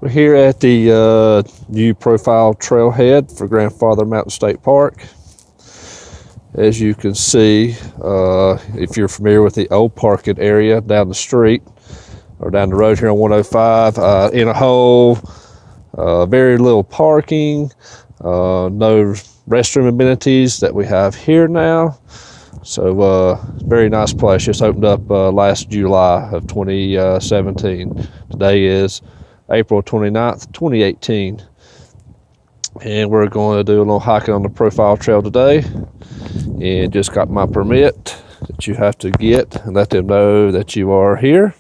We're here at the new profile trailhead for Grandfather Mountain State Park. As you can see, if you're familiar with the old parking area down the street or down the road here on 105, in a hole, very little parking, no restroom amenities that we have here now. So very nice place. Just opened up last July of 2017. Today is April 29th, 2018. And we're going to do a little hiking on the profile trail today. And just got my permit that you have to get and let them know that you are here.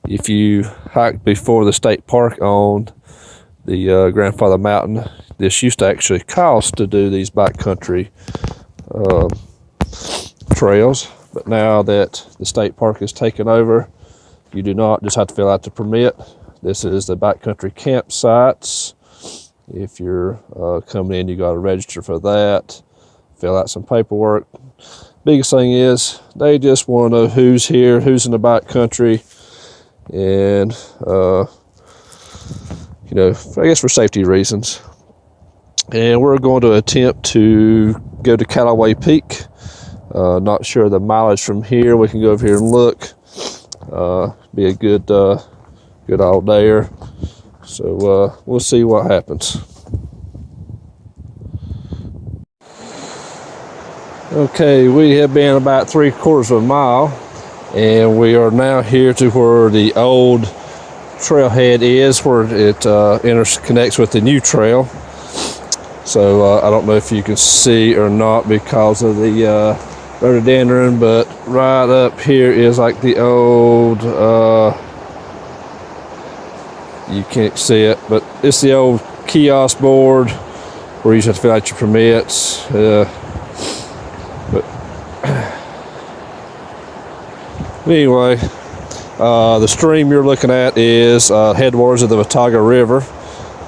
If you hike before the state park on the Grandfather Mountain, this used to actually cost to do these backcountry trails, but now that the state park is taken over, you do not just have to fill out the permit. This is the backcountry campsites. If you're coming in, you got to register for that, fill out some paperwork. Biggest thing is they just want to know who's here, who's in the backcountry, and you know, I guess for safety reasons. And we're going to attempt to go to Calloway Peak. Not sure the mileage from here. We can go over here and look. Be a good all dayer. So we'll see what happens. Okay, we have been about 3/4 of a mile, and we are now here to where the old trailhead is, where it interconnects with the new trail. So I don't know if you can see or not because of the rhododendron, but right up here is like the old, you can't see it, but it's the old kiosk board where you just have to fill out your permits. But anyway, the stream you're looking at is headwaters of the Watauga River.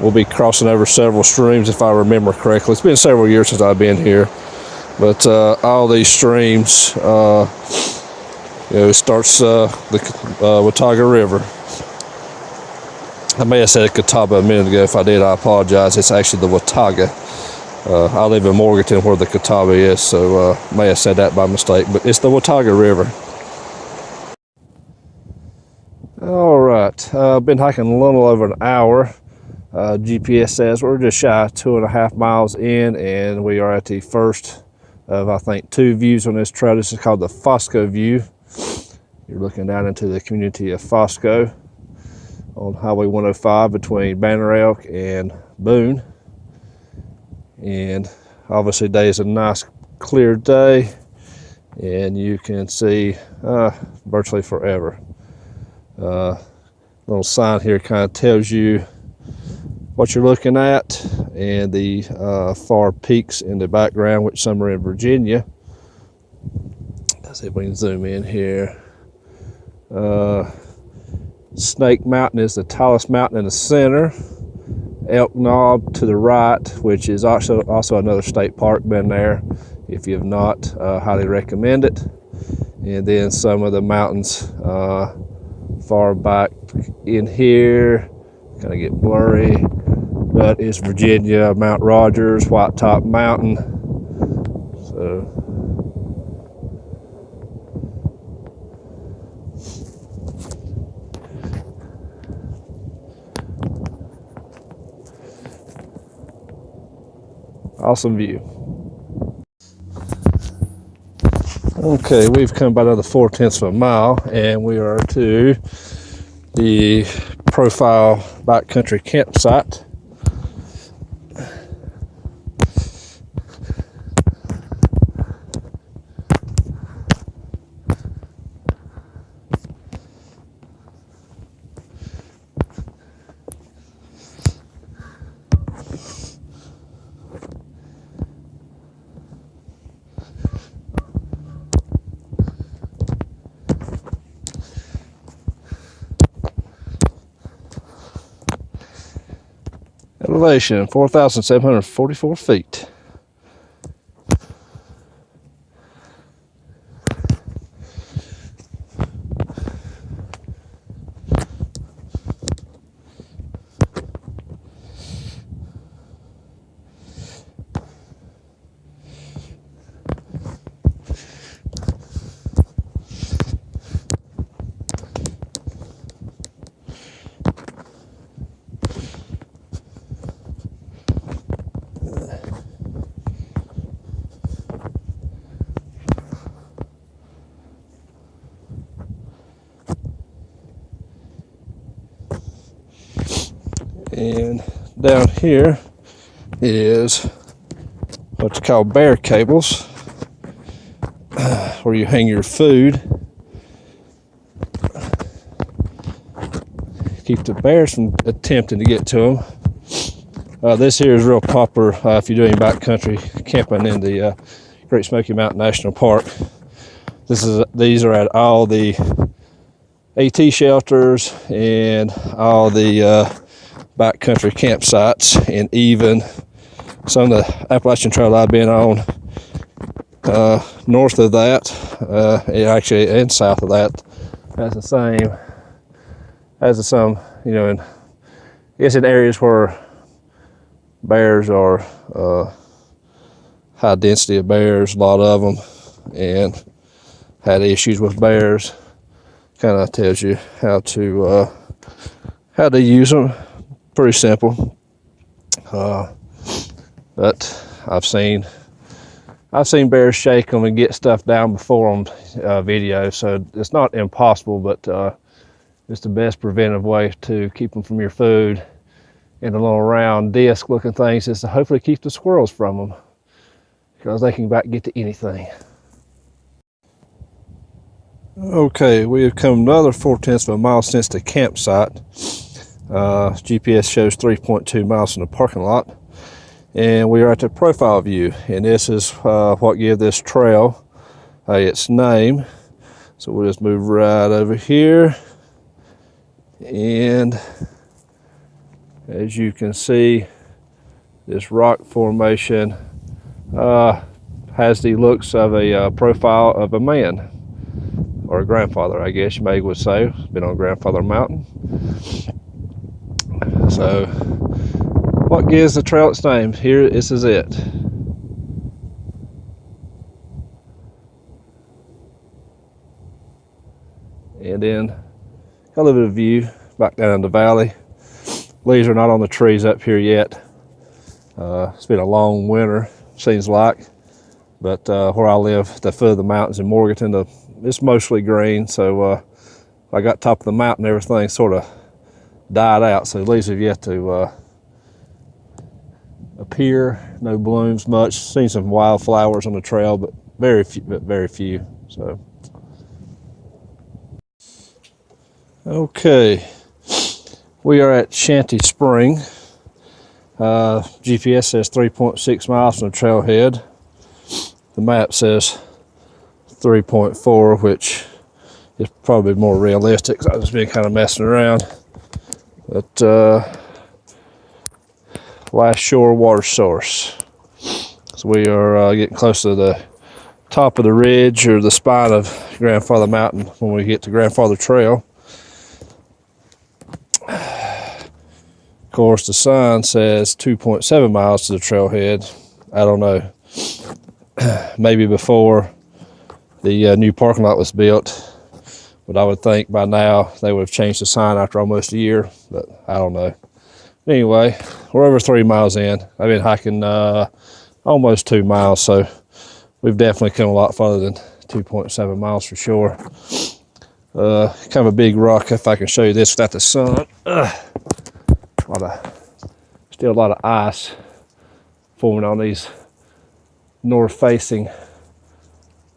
We'll be crossing over several streams if I remember correctly. It's been several years since I've been here, but all these streams, you know, it starts the Watauga River. I may have said Catawba a minute ago. If I did, I apologize. It's actually the Watauga. I live in Morganton where the Catawba is, so may have said that by mistake, but it's the Watauga River. All right, I've been hiking a little over an hour. GPS says we're just shy of 2.5 miles in, and we are at the first of, I think, 2 views on this trail. This is called the Fosco view. You're looking down into the community of Fosco on Highway 105 between Banner Elk and Boone. And obviously today is a nice clear day, and you can see virtually forever. Little sign here kind of tells you what you're looking at, and the far peaks in the background, which some are in Virginia. Let's see if we can zoom in here. Snake Mountain is the tallest mountain in the center. Elk Knob to the right, which is also another state park. Been there. If you have not, highly recommend it. And then some of the mountains far back in here kind of get blurry, but it's Virginia, Mount Rogers, White Top Mountain. So awesome view. Okay, we've come about another 4/10 of a mile, and we are to the profile backcountry campsite. Elevation 4,744 feet. And down here is what's called bear cables, where you hang your food. Keep the bears from attempting to get to them. This here is real popular if you're doing backcountry camping in the Great Smoky Mountain National Park. These are at all the AT shelters and all the backcountry campsites, and even some of the Appalachian Trail I've been on north of that, actually, and south of that, has the same. Has some, you know, I guess in areas where bears are high density of bears, a lot of them, and had issues with bears. Kind of tells you how to use them. Pretty simple, but I've seen bears shake them and get stuff down before on video, so it's not impossible, but it's the best preventive way to keep them from your food. And a little round disc looking things is to hopefully keep the squirrels from them, because they can about get to anything. Okay, we have come another 4/10 of a mile since the campsite. GPS shows 3.2 miles from the parking lot, and we are at the profile view, and this is what gives this trail its name. So we'll just move right over here, and as you can see, this rock formation has the looks of a profile of a man, or a grandfather, I guess you may would say. Been on Grandfather Mountain. So what gives the trail its name? Here, this is it. And then a little bit of view back down in the valley. Leaves are not on the trees up here yet. It's been a long winter, seems like. But where I live, the foot of the mountains in Morganton, it's mostly green. So I got top of the mountain, everything sort of died out. So the leaves have yet to appear. No blooms much. Seen some wildflowers on the trail, but very few. So okay, we are at Shanty Spring. GPS says 3.6 miles from the trailhead. The map says 3.4, which is probably more realistic, because I've just been kind of messing around. But last shore water source. So we are getting close to the top of the ridge, or the spine of Grandfather Mountain, when we get to Grandfather Trail. Of course, the sign says 2.7 miles to the trailhead. I don't know. Maybe before the new parking lot was built, but I would think by now they would have changed the sign after almost a year, but I don't know. Anyway, we're over 3 miles in. I've been hiking almost 2 miles, so we've definitely come a lot farther than 2.7 miles for sure. Kind of a big rock, if I can show you this without the sun. Still a lot of ice forming on these north-facing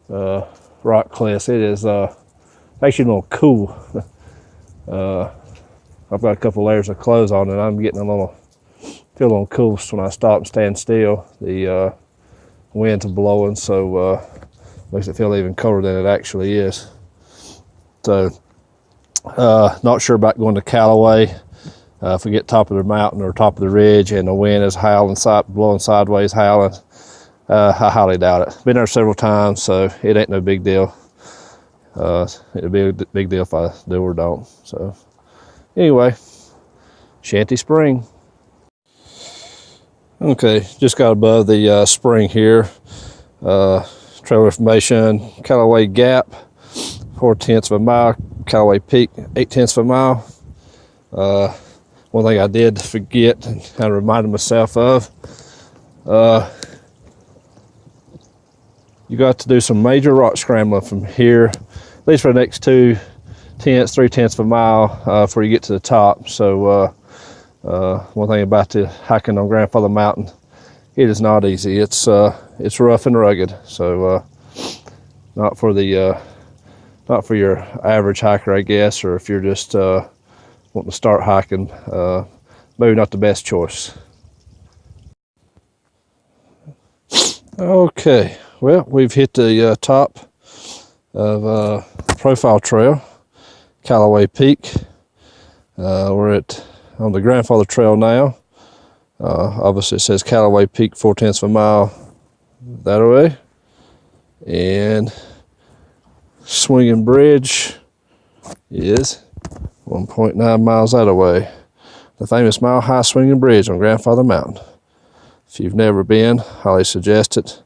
rock cliffs. It is actually a little cool. I've got a couple layers of clothes on, and I'm getting feel a little cool when I stop and stand still. The winds are blowing, so makes it feel even colder than it actually is. So not sure about going to Calloway. If we get top of the mountain or top of the ridge and the wind is howling, blowing sideways, howling, I highly doubt it. Been there several times, so it ain't no big deal. It'll be a big deal if I do or don't. So anyway, Shanty Spring. Okay, just got above the spring here. Trail information: Calloway Gap, 4/10 of a mile. Calloway Peak, 8/10 of a mile. One thing I did forget and kind of reminded myself of, you got to do some major rock scrambling from here, at least for the next 3/10 of a mile before you get to the top. So One thing about the hiking on Grandfather Mountain, it is not easy. It's rough and rugged. So not for the not for your average hiker, I guess, or if you're just wanting to start hiking, maybe not the best choice. Okay, well, we've hit the top of Profile Trail, Calloway Peak. We're on the Grandfather Trail now. Obviously it says Calloway Peak 4/10 of a mile that way, and Swinging Bridge is 1.9 miles that way. The famous Mile High Swinging Bridge on Grandfather Mountain. If you've never been, highly suggest it.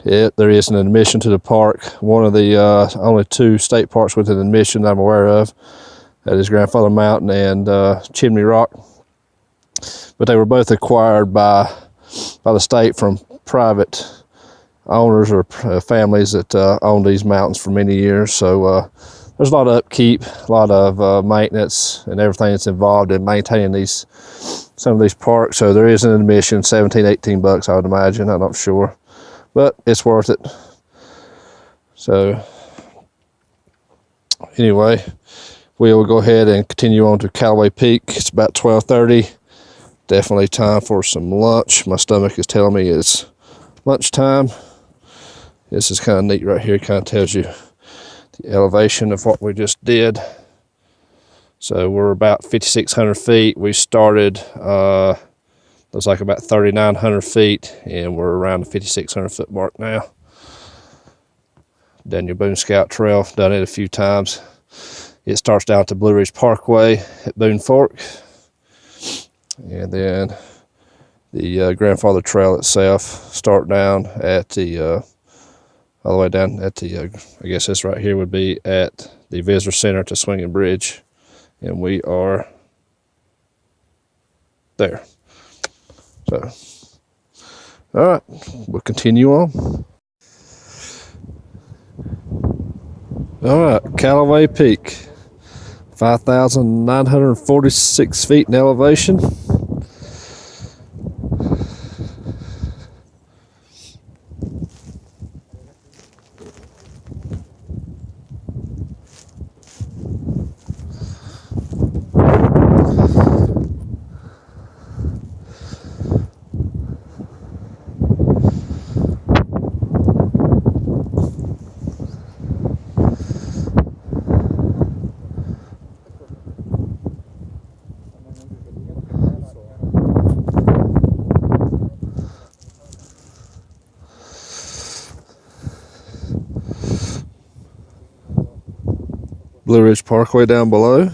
There is an admission to the park. One of the only 2 state parks with an admission I'm aware of. That is Grandfather Mountain and Chimney Rock. But they were both acquired by the state from private owners or families that own these mountains for many years. So there's a lot of upkeep, a lot of maintenance and everything that's involved in maintaining some of these parks. So there is an admission, 17, 18 bucks, I would imagine. I'm not sure, but it's worth it. So anyway, we will go ahead and continue on to Calloway Peak. It's about 12:30. Definitely time for some lunch. My stomach is telling me it's lunchtime. This is kind of neat right here. It kind of tells you the elevation of what we just did. So we're about 5,600 feet. We started, looks like about 3,900 feet, and we're around the 5,600 foot mark now. Done your Boone Scout Trail, done it a few times. It starts down at the Blue Ridge Parkway at Boone Fork. And then the Grandfather Trail itself start down at the all the way down at the I guess this right here would be at the Visitor Center to Swinging Bridge, and we are there. So all right, we'll continue on. All right, Calloway Peak, 5,946 feet in elevation. Blue Ridge Parkway down below.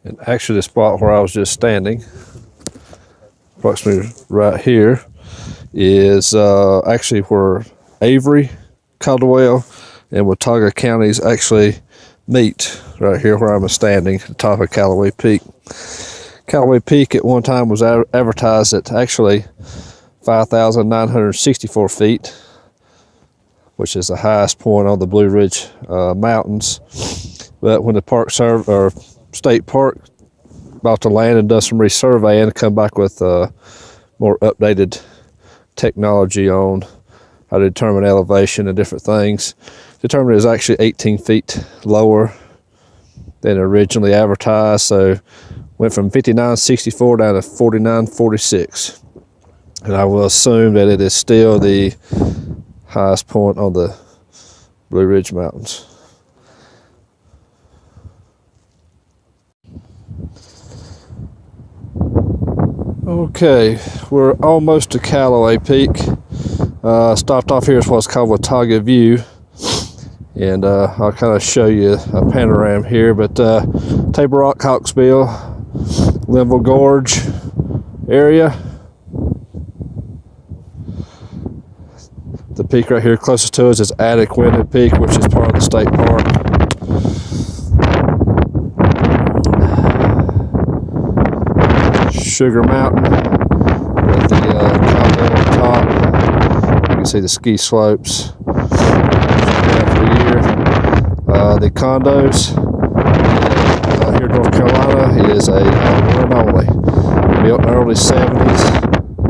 And actually the spot where I was just standing, approximately right here, is actually where Avery, Caldwell, and Watauga counties actually meet, right here where I'm standing at the top of Calloway Peak. Calloway Peak at one time was advertised at actually 5,964 feet, which is the highest point on the Blue Ridge Mountains. But when the state park bought the land and does some resurveying and come back with more updated technology on how to determine elevation and different things, determined it was actually 18 feet lower than originally advertised. So went from 59.64 down to 49.46. And I will assume that it is still the highest point on the Blue Ridge Mountains. Okay, we're almost to Calloway Peak. Stopped off here is what's called Watauga View, and I'll kind of show you a panorama here. But Table Rock, Hawksbill, Linville Gorge area. The peak right here closest to us is Attic Winded Peak, which is part of the state park. Sugar Mountain with the condo on top. You can see the ski slopes down through here. The condos here in North Carolina is a one and only. Built in the early 70s.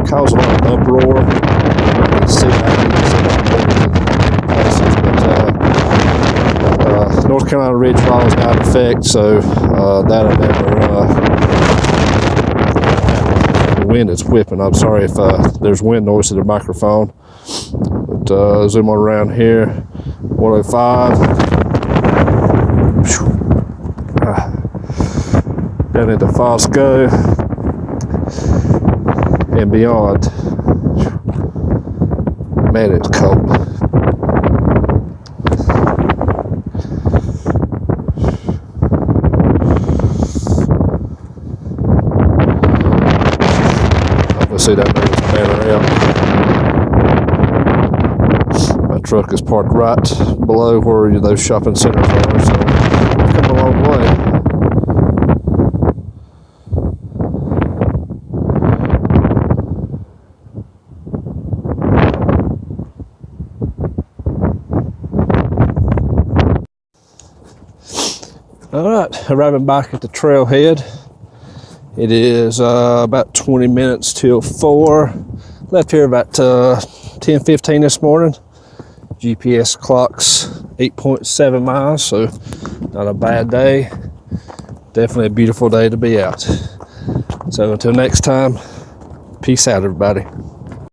Caused a lot of uproar. You can see but North Carolina ridge law is not in effect, so that'll never wind is whipping. I'm sorry if there's wind noise to the microphone, but zoom on around here. 105 down into Fosco and beyond. Man, it's cold. See that there is banner out. My truck is parked right below where those shopping centers are, so I've come a long way. All right, arriving back at the trailhead. It is about 20 minutes till 4. Left here about 10:15 this morning. GPS clock's 8.7 miles, so not a bad day. Definitely a beautiful day to be out. So until next time, peace out, everybody.